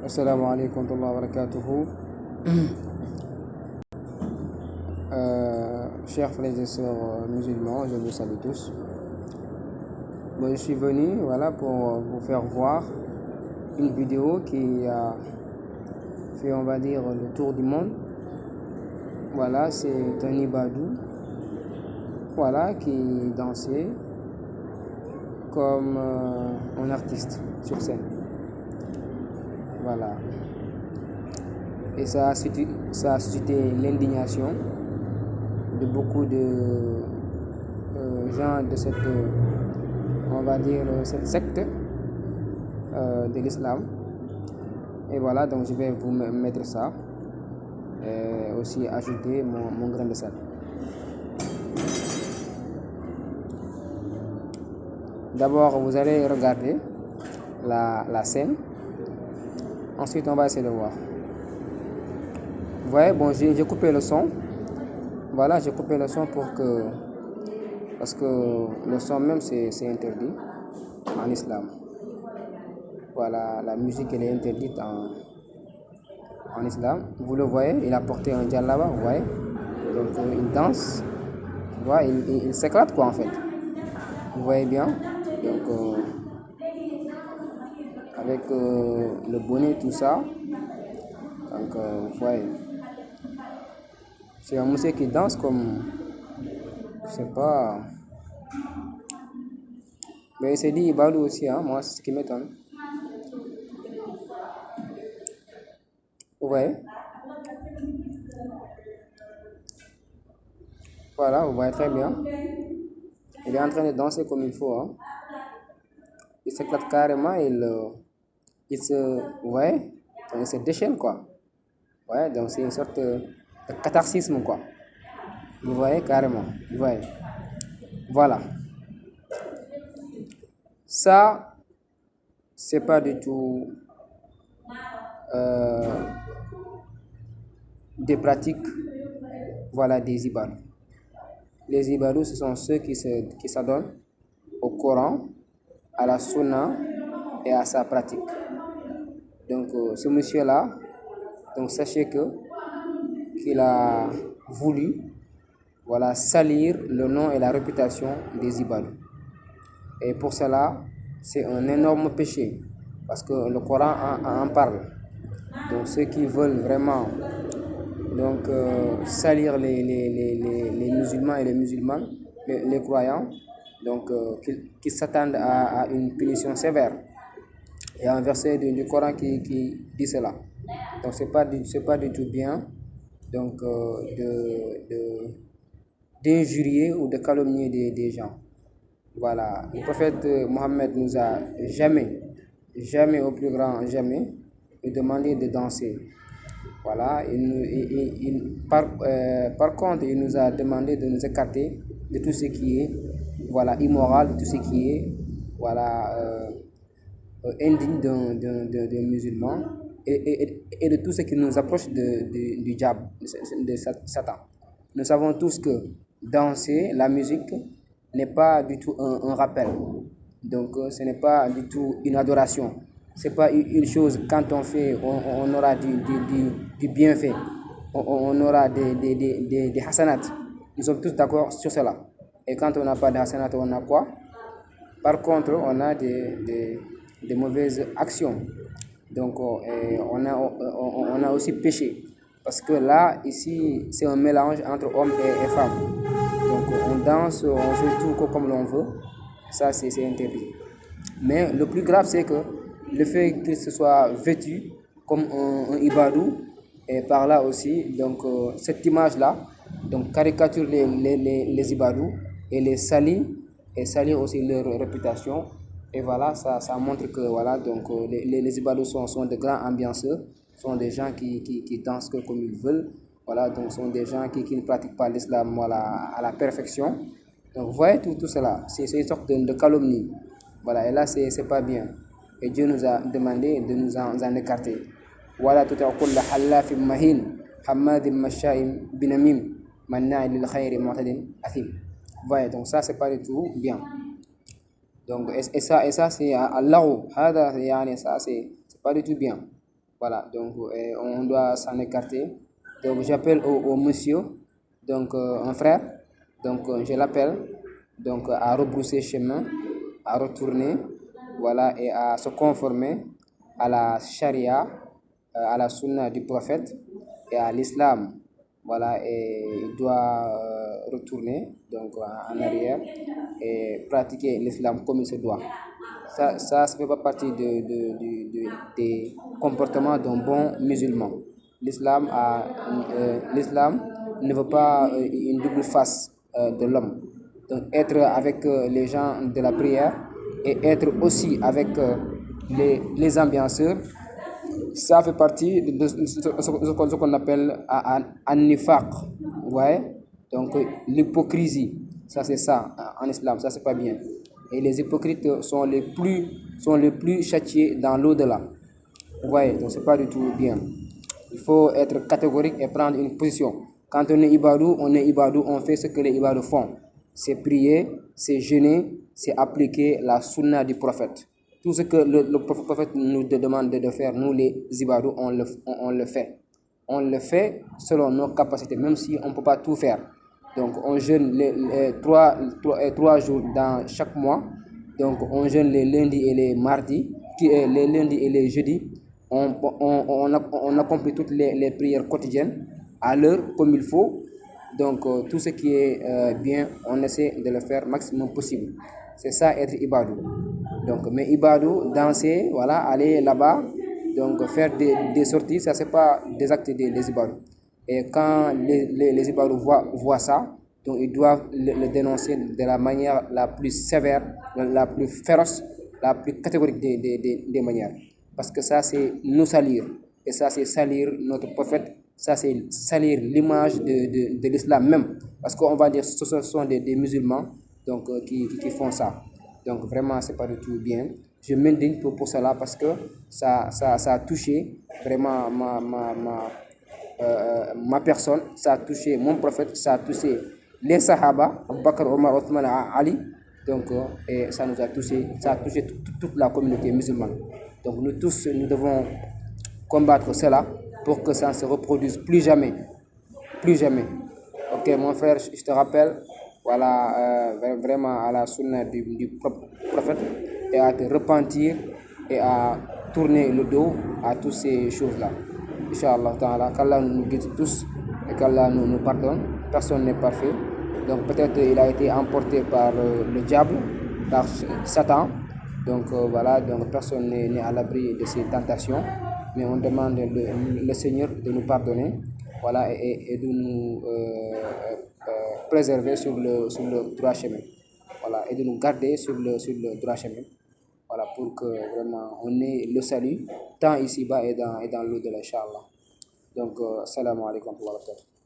Assalamu alaikum wa rahmatullahi wa barakatuhu. Chers frères et sœurs musulmans, je vous salue tous. Bon, je suis venu pour vous faire voir une vidéo qui a fait, on va dire, le tour du monde. Voilà, c'est un Ibadou qui dansait comme un artiste sur scène. Voilà. Et ça a suscité l'indignation de beaucoup de gens de cette, on va dire, cette secte de l'islam. Et voilà, donc je vais vous mettre ça et aussi ajouter mon grain de sel. D'abord, vous allez regarder la scène. Ensuite, on va essayer de voir. Vous voyez, bon, j'ai coupé le son. Voilà, j'ai coupé le son parce que le son même c'est interdit en islam. Voilà, la musique elle est interdite en islam. Vous le voyez, il a porté un djellaba, vous voyez. Donc il danse, tu vois, il s'éclate quoi en fait. Vous voyez bien. Donc avec le bonnet tout ça. Donc vous voyez. C'est un monsieur qui danse comme, je sais pas. Mais c'est dit Ibadou aussi, hein, moi c'est ce qui m'étonne. Vous voyez. Voilà, vous voyez très bien. Il est en train de danser comme il faut. Hein. Il s'éclate carrément, il se, vous voyez, il se déchaîne quoi. Ouais, donc c'est une sorte de catharsisme quoi. Vous voyez carrément, vous voyez. Voilà. Ça, c'est pas du tout des pratiques, voilà, des ibadous. Les ibadous, ce sont ceux qui s'adonnent au Coran, à la Sunna et à sa pratique. Donc ce monsieur-là, donc sachez qu'il a voulu, voilà, salir le nom et la réputation des ibadous. Et pour cela, c'est un énorme péché parce que le Coran en parle. Donc ceux qui veulent vraiment donc salir les musulmans et les musulmanes, les croyants, donc qu'ils s'attendent à une punition sévère. Il y a un verset du Coran qui dit cela. Donc c'est pas du tout bien donc d'injurier ou de calomnier des gens. Voilà, le prophète Mohammed nous a jamais au plus grand jamais demandé de danser. Voilà, par contre, il nous a demandé de nous écarter de tout ce qui est, voilà, immoral, de tout ce qui est, voilà, indigne d'un musulman et de tout ce qui nous approche du diable, de Satan. Nous savons tous que danser, la musique, n'est pas du tout un rappel. Donc ce n'est pas du tout une adoration. C'est pas une chose, quand on fait, on aura du bienfait. On aura des hasanat. Nous sommes tous d'accord sur cela. Et quand on n'a pas de hasanat, on a quoi? Par contre, on a des mauvaises actions. Donc, on a aussi péché. Parce que là, ici, c'est un mélange entre hommes et femmes. Donc, on danse, on fait tout comme l'on veut. Ça, c'est interdit. Mais le plus grave, c'est que le fait qu'il se soit vêtu comme un ibadou, et par là aussi, donc, cette image-là, donc, caricature les ibadous et les salit, et salir aussi leur réputation. Et voilà, ça montre que voilà, donc, les ibadous sont de grands ambianceurs, sont des gens qui dansent comme ils veulent. Voilà, donc sont des gens qui ne pratiquent pas l'islam, voilà, à la perfection. Donc vous voyez tout cela, c'est une sorte de calomnie. Voilà, et là c'est pas bien. Et Dieu nous a demandé de nous en écarter. Voilà, tout à kulla halafim mahin, hamadim mashaim binamim, manna'i lil khayri mu'tadin athim. Vous voyez, donc ça c'est pas du tout bien. Donc et ça c'est Allah, ça c'est pas du tout bien. Voilà, donc on doit s'en écarter. Donc j'appelle au monsieur, donc un frère, donc je l'appelle, donc à rebrousser chemin, à retourner, voilà, et à se conformer à la charia, à la sunna du prophète et à l'islam. Voilà, et il doit retourner donc en arrière et pratiquer l'islam comme il se doit. Ça fait pas partie des comportements d'un bon musulman. L'islam ne veut pas une double face de l'homme. Donc être avec les gens de la prière et être aussi avec les ambianceurs, ça fait partie de ce qu'on appelle un nifaq. Ouais? Donc l'hypocrisie, ça c'est ça en islam, ça c'est pas bien. Et les hypocrites sont les plus châtiés dans l'au-delà. Ouais, donc c'est pas du tout bien. Il faut être catégorique et prendre une position. Quand on est ibadou, on fait ce que les ibadous font. C'est prier, c'est jeûner, c'est appliquer la sunna du prophète. Tout ce que le prophète nous demande de faire, nous les ibadous, on le fait. On le fait selon nos capacités, même si on ne peut pas tout faire. Donc on jeûne trois jours dans chaque mois. Donc on jeûne les lundis et les mardis, les lundis et les jeudis. On accomplit toutes les prières quotidiennes à l'heure comme il faut. Donc tout ce qui est bien, on essaie de le faire maximum possible. C'est ça être ibadou. Donc, mais ibadou, danser, voilà, aller là-bas, donc faire des sorties, ça c'est pas des actes des ibadou. Et quand les ibadou voient ça, donc ils doivent le dénoncer de la manière la plus sévère, la plus féroce, la plus catégorique des manières. Parce que ça c'est nous salir. Et ça c'est salir notre prophète, ça c'est salir l'image de l'islam même. Parce qu'on va dire que ce sont des musulmans donc, qui font ça. Donc vraiment, c'est pas du tout bien. Je m'indigne pour cela parce que ça a touché vraiment ma personne, ça a touché mon prophète, ça a touché les Sahaba, Bakr, Omar, Othman, Ali. Donc, et ça nous a touché, ça a touché toute la communauté musulmane. Donc nous tous, nous devons combattre cela pour que ça ne se reproduise plus jamais. Plus jamais. Ok, mon frère, je te rappelle, voilà, vraiment à la sunna du prophète et à te repentir et à tourner le dos à toutes ces choses-là. Inch'Allah ta'ala, qu'Allah nous guide tous et qu'Allah nous pardonne. Personne n'est parfait. Donc peut-être il a été emporté par le diable, par Satan. Donc voilà, donc personne n'est à l'abri de ces tentations. Mais on demande le Seigneur de nous pardonner, voilà, et de nous préserver sur le droit chemin. Voilà, et de nous garder sur le droit chemin. Voilà, pour que vraiment on ait le salut, tant ici-bas et dans l'au-delà, Inch'Allah. Donc, salam alaikum wa rahmatullahi wa barakatuh.